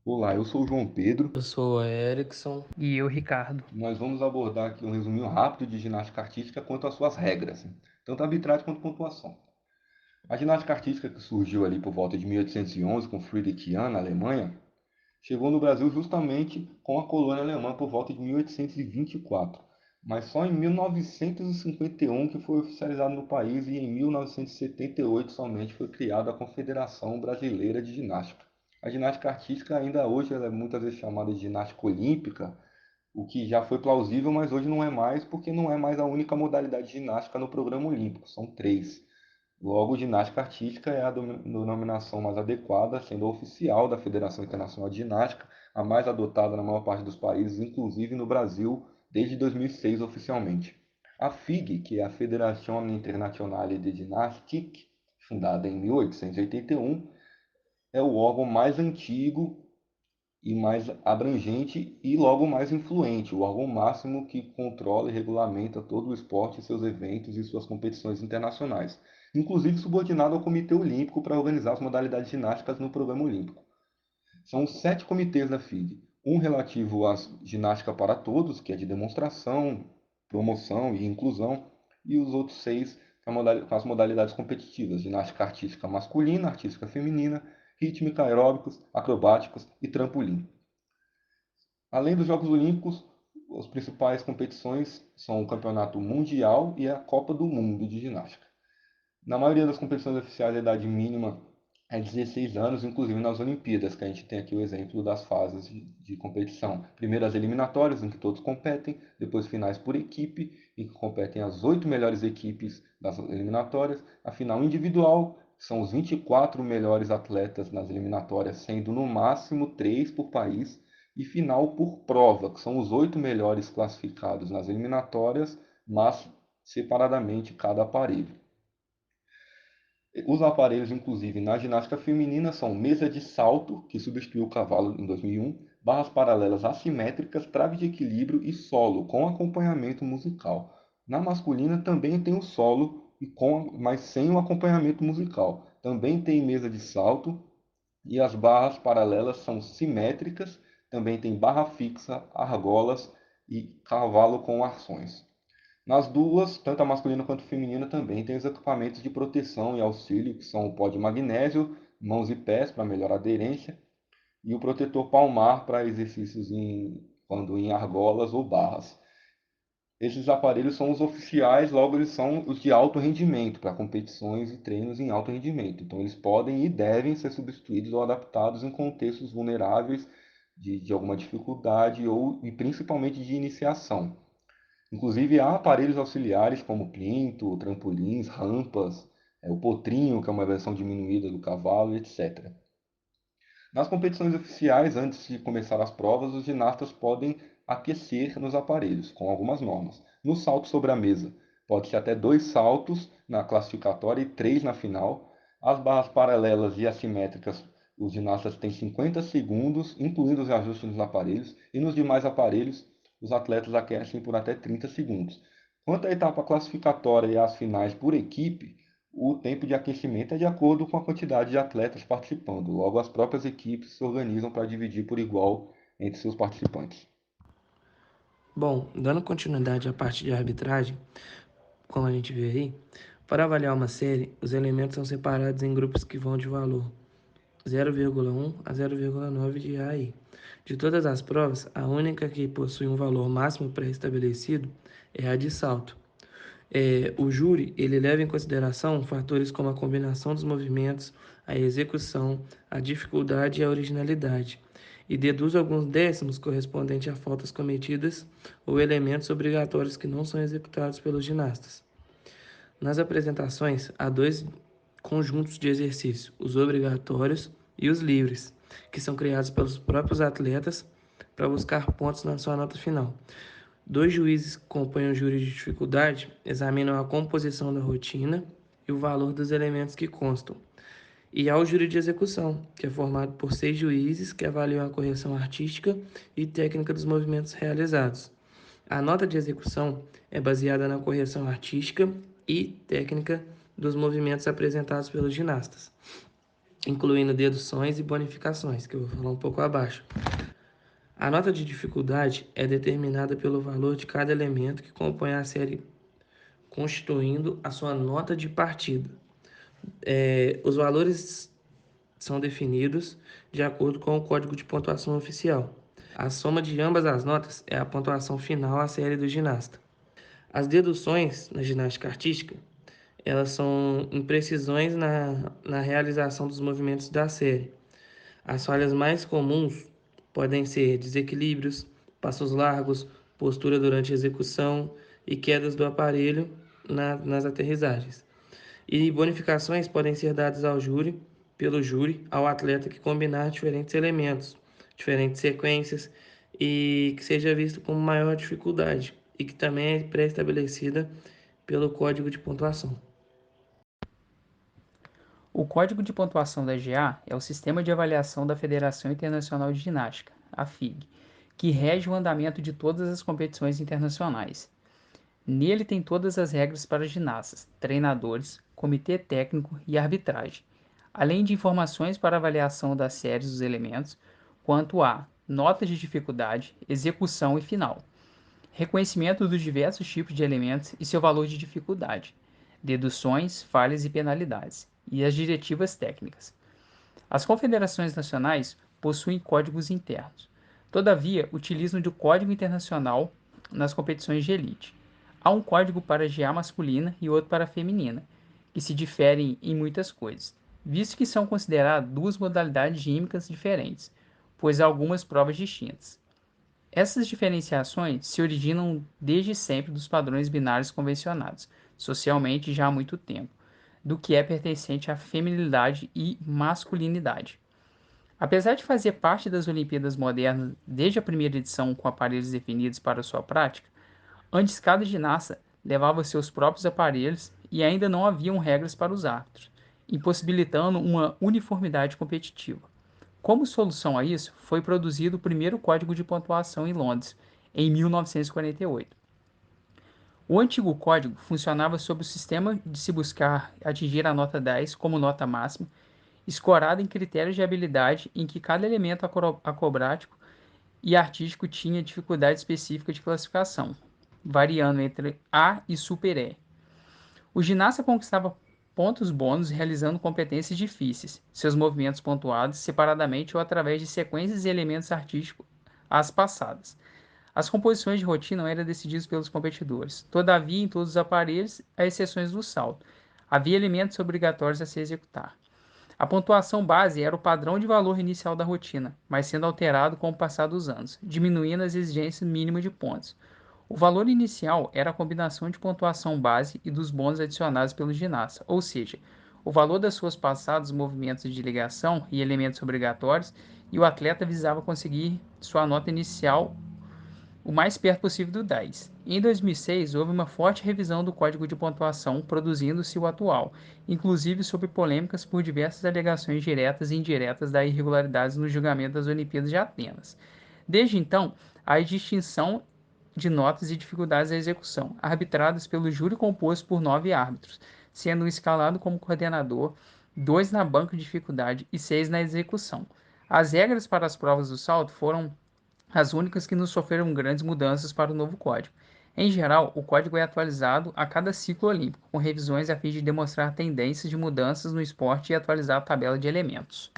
Olá, eu sou o João Pedro. Eu sou o Erickson. E eu, Ricardo. Nós vamos abordar aqui um resuminho rápido de ginástica artística quanto às suas regras, tanto arbitragem quanto pontuação. A ginástica artística que surgiu ali por volta de 1811 com Friedrich Jahn na Alemanha, chegou no Brasil justamente com a colônia alemã por volta de 1824, mas só em 1951 que foi oficializado no país e em 1978 somente foi criada a Confederação Brasileira de Ginástica. A ginástica artística ainda hoje ela é muitas vezes chamada de ginástica olímpica, o que já foi plausível, mas hoje não é mais, porque não é mais a única modalidade de ginástica no programa olímpico, são três. Logo, ginástica artística é a denominação mais adequada, sendo oficial da Federação Internacional de Ginástica, a mais adotada na maior parte dos países, inclusive no Brasil, desde 2006 oficialmente. A FIG, que é a Fédération Internationale de Gymnastique, fundada em 1881, é o órgão mais antigo e mais abrangente e logo mais influente, o órgão máximo que controla e regulamenta todo o esporte, seus eventos e suas competições internacionais, inclusive subordinado ao Comitê Olímpico para organizar as modalidades ginásticas no programa olímpico. São 7 comitês da FIG, um relativo à ginástica para todos, que é de demonstração, promoção e inclusão, e os outros 6 com as modalidades competitivas, ginástica artística masculina, artística feminina, rítmica, aeróbicos, acrobáticos e trampolim. Além dos Jogos Olímpicos, as principais competições são o Campeonato Mundial e a Copa do Mundo de Ginástica. Na maioria das competições oficiais, a idade mínima é 16 anos, inclusive nas Olimpíadas, que a gente tem aqui o exemplo das fases de competição. Primeiro as eliminatórias, em que todos competem, depois finais por equipe, em que competem as 8 melhores equipes das eliminatórias, a final individual, que são os 24 melhores atletas nas eliminatórias, sendo no máximo 3 por país, e final por prova, que são os 8 melhores classificados nas eliminatórias, mas separadamente cada aparelho. Os aparelhos, inclusive, na ginástica feminina são mesa de salto, que substituiu o cavalo em 2001, barras paralelas assimétricas, trave de equilíbrio e solo, com acompanhamento musical. Na masculina também tem o solo, mas sem o acompanhamento musical. Também tem mesa de salto e as barras paralelas são simétricas, também tem barra fixa, argolas e cavalo com arções. Nas duas, tanto a masculina quanto a feminina, também tem os equipamentos de proteção e auxílio, que são o pó de magnésio, mãos e pés para melhor aderência, e o protetor palmar para exercícios quando em argolas ou barras. Esses aparelhos são os oficiais, logo eles são os de alto rendimento, para competições e treinos em alto rendimento. Então eles podem e devem ser substituídos ou adaptados em contextos vulneráveis de alguma dificuldade e principalmente de iniciação. Inclusive, há aparelhos auxiliares como plinto, trampolins, rampas, o potrinho, que é uma versão diminuída do cavalo, etc. Nas competições oficiais, antes de começar as provas, os ginastas podem aquecer nos aparelhos, com algumas normas. No salto sobre a mesa, pode ser até 2 saltos na classificatória e 3 na final. As barras paralelas e assimétricas, os ginastas têm 50 segundos, incluindo os ajustes nos aparelhos, e nos demais aparelhos, os atletas aquecem por até 30 segundos. Quanto à etapa classificatória e às finais por equipe, o tempo de aquecimento é de acordo com a quantidade de atletas participando. Logo, as próprias equipes se organizam para dividir por igual entre seus participantes. Bom, dando continuidade à parte de arbitragem, como a gente vê aí, para avaliar uma série, os elementos são separados em grupos que vão de valor 0,1 a 0,9 de AI. De todas as provas, a única que possui um valor máximo pré-estabelecido é a de salto. O júri ele leva em consideração fatores como a combinação dos movimentos, a execução, a dificuldade e a originalidade, e deduz alguns décimos correspondentes a faltas cometidas ou elementos obrigatórios que não são executados pelos ginastas. Nas apresentações, há dois conjuntos de exercícios, os obrigatórios e os livres, que são criados pelos próprios atletas para buscar pontos na sua nota final. Dois juízes que compõem o júri de dificuldade examinam a composição da rotina e o valor dos elementos que constam. E há o júri de execução, que é formado por 6 juízes que avaliam a correção artística e técnica dos movimentos realizados. A nota de execução é baseada na correção artística e técnica dos movimentos apresentados pelos ginastas. incluindo deduções e bonificações, que eu vou falar um pouco abaixo. A nota de dificuldade é determinada pelo valor de cada elemento que compõe a série, constituindo a sua nota de partida. Os valores são definidos de acordo com o código de pontuação oficial. A soma de ambas as notas é a pontuação final à série do ginasta. As deduções na ginástica artística, elas são imprecisões na realização dos movimentos da série. As falhas mais comuns podem ser desequilíbrios, passos largos, postura durante a execução e quedas do aparelho nas aterrissagens. E bonificações podem ser dadas pelo júri, ao atleta que combinar diferentes elementos, diferentes sequências e que seja visto como maior dificuldade e que também é pré-estabelecida pelo código de pontuação. O Código de Pontuação da EGA é o sistema de avaliação da Federação Internacional de Ginástica, a FIG, que rege o andamento de todas as competições internacionais. Nele tem todas as regras para ginastas, treinadores, comitê técnico e arbitragem, além de informações para avaliação das séries dos elementos, quanto a notas de dificuldade, execução e final, reconhecimento dos diversos tipos de elementos e seu valor de dificuldade, deduções, falhas e penalidades, e as diretivas técnicas. As confederações nacionais possuem códigos internos. Todavia, utilizam o Código Internacional nas competições de elite. Há um código para a GA masculina e outro para a feminina, que se diferem em muitas coisas, visto que são consideradas duas modalidades gímicas diferentes, pois há algumas provas distintas. Essas diferenciações se originam desde sempre dos padrões binários convencionados, socialmente já há muito tempo, do que é pertencente à feminilidade e masculinidade. Apesar de fazer parte das Olimpíadas modernas desde a primeira edição com aparelhos definidos para sua prática, antes cada ginasta levava seus próprios aparelhos e ainda não haviam regras para os árbitros, impossibilitando uma uniformidade competitiva. Como solução a isso, foi produzido o primeiro código de pontuação em Londres, em 1948. O antigo código funcionava sob o sistema de se buscar atingir a nota 10 como nota máxima, escorada em critérios de habilidade em que cada elemento acrobático e artístico tinha dificuldade específica de classificação, variando entre A e Super E. O ginasta conquistava pontos bônus realizando competências difíceis, seus movimentos pontuados separadamente ou através de sequências e elementos artísticos às passadas. As composições de rotina eram decididas pelos competidores. Todavia, em todos os aparelhos, há exceções do salto. Havia elementos obrigatórios a se executar. A pontuação base era o padrão de valor inicial da rotina, mas sendo alterado com o passar dos anos, diminuindo as exigências mínimas de pontos. O valor inicial era a combinação de pontuação base e dos bônus adicionados pelo ginasta, ou seja, o valor das suas passadas movimentos de ligação e elementos obrigatórios, e o atleta visava conseguir sua nota inicial o mais perto possível do 10. Em 2006, houve uma forte revisão do código de pontuação, produzindo-se o atual, inclusive sob polêmicas por diversas alegações diretas e indiretas da irregularidades no julgamento das Olimpíadas de Atenas. Desde então, há distinção de notas e dificuldades da execução, arbitradas pelo júri composto por 9 árbitros, sendo um escalado como coordenador, 2 na banca de dificuldade e 6 na execução. As regras para as provas do salto foram as únicas que não sofreram grandes mudanças para o novo código. Em geral, o código é atualizado a cada ciclo olímpico, com revisões a fim de demonstrar tendências de mudanças no esporte e atualizar a tabela de elementos.